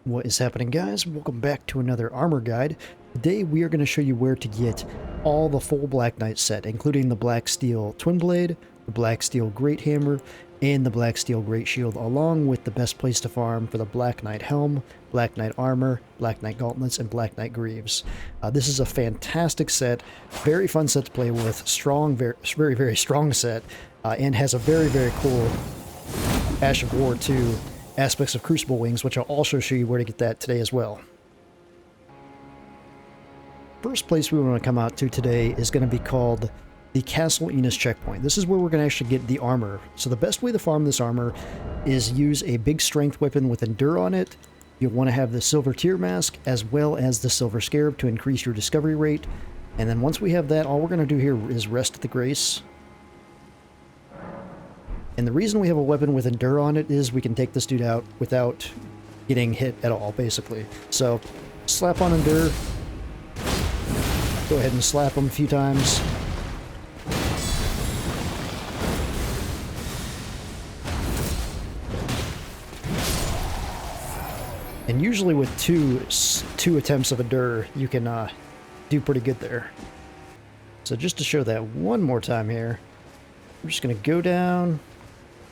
What is happening, guys? Welcome back to another armor guide. Today we are going to show you where to get all the full Black Knight set, including the Black Steel Twinblade, the Black Steel Greathammer, and the Black Steel Greatshield, along with the best place to farm for the Black Knight Helm, Black Knight Armor, Black Knight Gauntlets, and Black Knight Greaves. This is a fantastic set, very fun set to play with, strong, very strong set, and has a very cool Ash of War 2 aspects of Crucible wings, which I'll also show you where to get that today as well. First place we want to come out to today is going to be called the Castle Enos checkpoint. This is where we're going to actually get the armor. So the best way to farm this armor is use a big strength weapon with Endure on it. You'll want to have the Silver Tear Mask as well as the Silver Scarab to increase your discovery rate. And then once we have that, all we're going to do here is rest at the Grace. And the reason we have a weapon with Endure on it is we can take this dude out without getting hit at all, basically. So, slap on Endure. Go ahead and slap him a few times. And usually with two attempts of Endure, you can do pretty good there. So just to show that one more time here, we're just going to go down.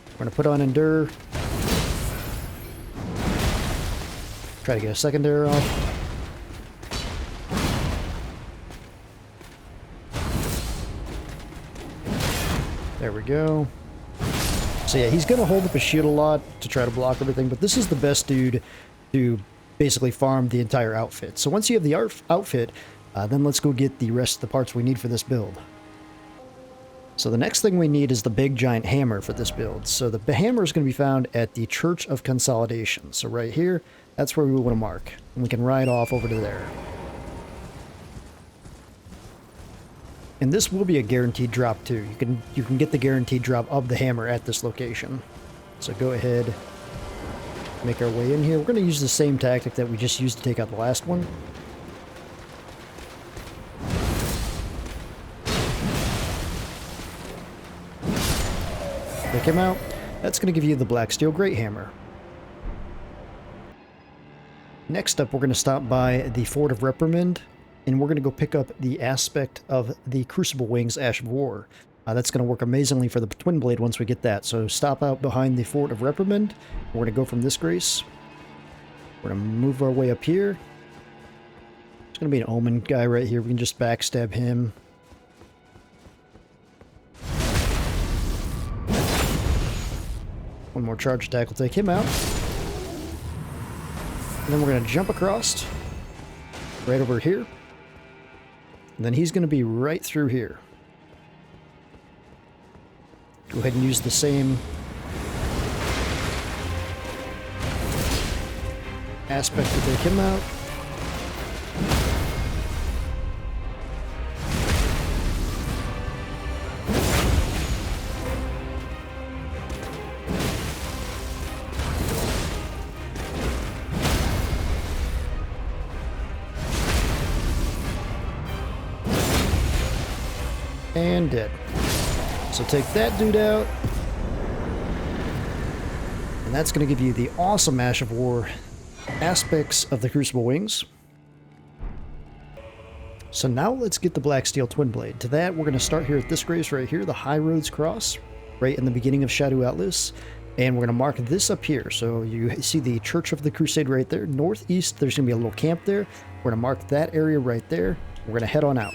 We're going to put on Endure. Try to get a secondary off. There we go. So yeah, he's going to hold up his shield a lot to try to block everything, but this is the best dude to basically farm the entire outfit. So once you have the outfit, then let's go get the rest of the parts we need for this build. So the next thing we need is the big giant hammer for this build. So the hammer is going to be found at the Church of Consolidation. So right here, that's where we want to mark. And we can ride off over to there. And this will be a guaranteed drop too. You can get the guaranteed drop of the hammer at this location. So go ahead, make our way in here. We're going to use the same tactic that we just used to take out the last one. Take him out. That's going to give you the Black Steel Greathammer. Next up, we're going to stop by the Fort of Reprimand, and we're going to go pick up the aspect of the Crucible Wings Ash of War. That's going to work amazingly for the Twinblade once we get that. So stop out behind the Fort of Reprimand. We're going to go from this grace. We're going to move our way up here. There's going to be an Omen guy right here. We can just backstab him. One more charge attack will take him out. And then we're going to jump across right over here. And then he's going to be right through here. Go ahead and use the same aspect to take him out. And dead. So take that dude out. And that's going to give you the awesome Ash of War aspects of the Crucible Wings. So now let's get the Black Steel Twinblade. To that, we're going to start here at this grace right here, the High Roads Cross, right in the beginning of Shadow Atlas. And we're going to mark this up here. So you see the Church of the Crusade right there. Northeast, there's going to be a little camp there. We're going to mark that area right there. We're going to head on out.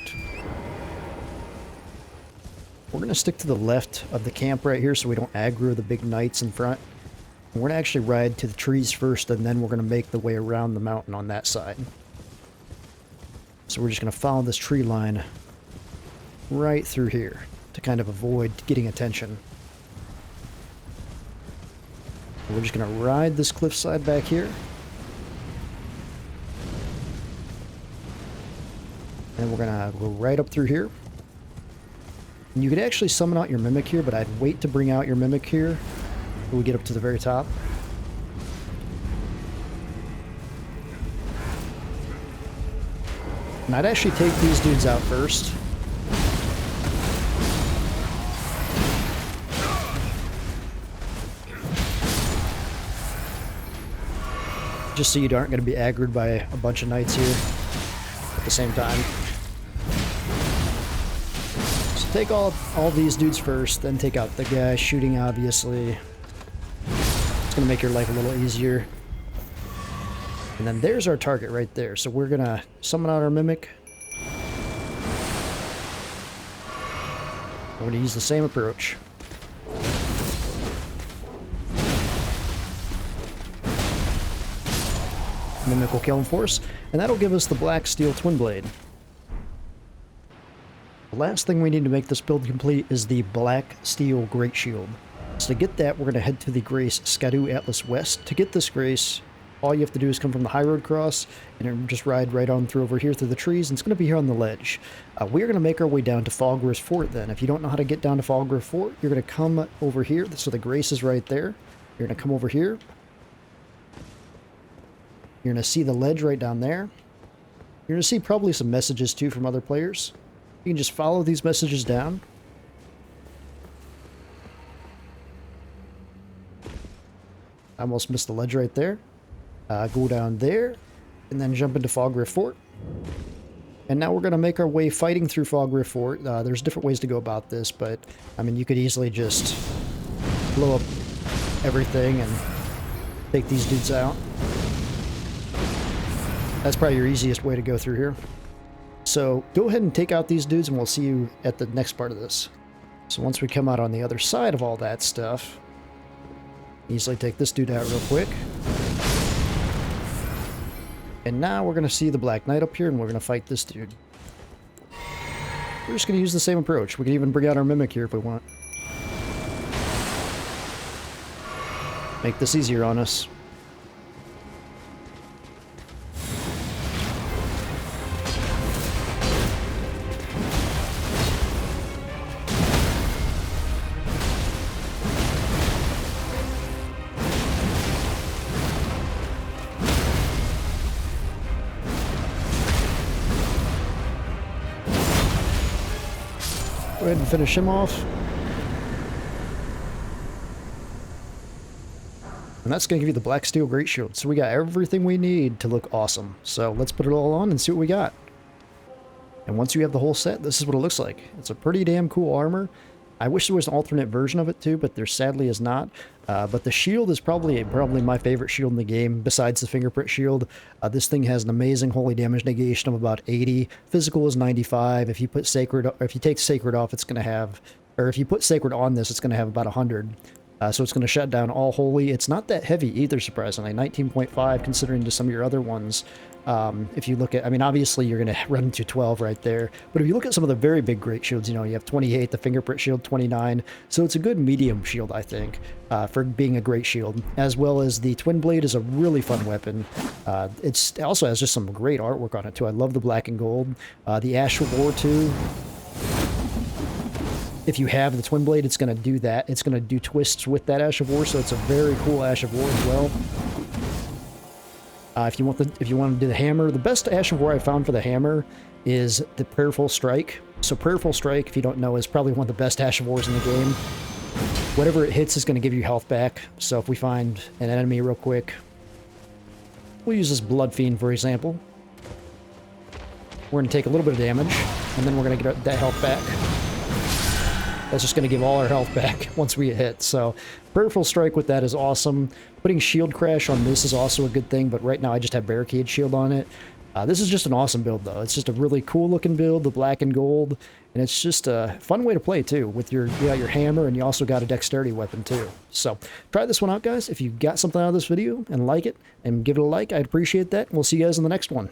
We're going to stick to the left of the camp right here so we don't aggro the big knights in front. And we're going to actually ride to the trees first, and then we're going to make the way around the mountain on that side. So we're just going to follow this tree line right through here to kind of avoid getting attention. And we're just going to ride this cliffside back here. And we're going to go right up through here. And you could actually summon out your Mimic here, but I'd wait to bring out your Mimic here until we get up to the very top. And I'd actually take these dudes out first. just so you aren't going to be aggroed by a bunch of knights here at the same time. So take all these dudes first, then take out the guy shooting, obviously. It's going to make your life a little easier. And then there's our target right there. So we're going to summon out our Mimic. We're going to use the same approach. Mimic will kill him for us, and that'll give us the Black Steel Twinblade. The last thing we need to make this build complete is the Black Steel Greatshield. So to get that, we're going to head to the Grace Skadu Atlas West. To get this Grace, all you have to do is come from the High Road Cross, and just ride right on through over here through the trees, and it's going to be here on the ledge. We're going to make our way down to Falgriff's Fort then. If you don't know how to get down to Falgriff Fort, you're going to come over here. So the Grace is right there. You're going to come over here. You're going to see the ledge right down there. You're going to see probably some messages too from other players. You can just follow these messages down. I almost missed the ledge right there. Go down there, and then jump into Falgriff Fort. And now we're going to make our way fighting through Falgriff Fort. There's different ways to go about this, but I mean, you could easily just blow up everything and take these dudes out. That's probably your easiest way to go through here. So go ahead and take out these dudes, and we'll see you at the next part of this. So once we come out on the other side of all that stuff, easily take this dude out real quick. And now we're going to see the Black Knight up here, and we're going to fight this dude. We're just going to use the same approach. We can even bring out our Mimic here if we want. Make this easier on us. Go ahead and finish him off. And that's going to give you the Black Steel Greatshield. So we got everything we need to look awesome. So let's put it all on and see what we got. And once you have the whole set, this is what it looks like. It's a pretty damn cool armor. I wish there was an alternate version of it too, but there sadly is not. But the shield is probably my favorite shield in the game, besides the fingerprint shield. This thing has an amazing holy damage negation of about 80. Physical is 95. If you put sacred, or if you take sacred off, it's going to have, or if you put sacred on this, it's going to have about 100. So it's going to shut down all holy. It's not that heavy either, surprisingly. 19.5, considering to some of your other ones. If you look at, I mean, obviously you're going to run into 12 right there. But if you look at some of the very big great shields, you know, you have 28, the fingerprint shield 29. So it's a good medium shield, I think, for being a great shield. As well as the Twinblade is a really fun weapon. It also has just some great artwork on it too. I love the black and gold. The Ash of War too. If you have the Twinblade, it's going to do that. It's going to do twists with that Ash of War, so it's a very cool Ash of War as well. If you want to do the hammer, the best Ash of War I found for the hammer is the Prayerful Strike. So Prayerful Strike, if you don't know, is probably one of the best Ash of Wars in the game. Whatever it hits is going to give you health back. So if we find an enemy real quick, we'll use this Blood Fiend, for example. We're going to take a little bit of damage, and then we're going to get that health back. That's just going to give all our health back once we hit. So Prayerful Strike with that is awesome. Putting Shield Crash on this is also a good thing, but right now I just have Barricade Shield on it. This is just an awesome build, though. It's just a really cool looking build, the black and gold, and it's just a fun way to play, too, with your hammer, and you also got a dexterity weapon, too. So try this one out, guys. If you got something out of this video and like it, and give it a like, I'd appreciate that. We'll see you guys in the next one.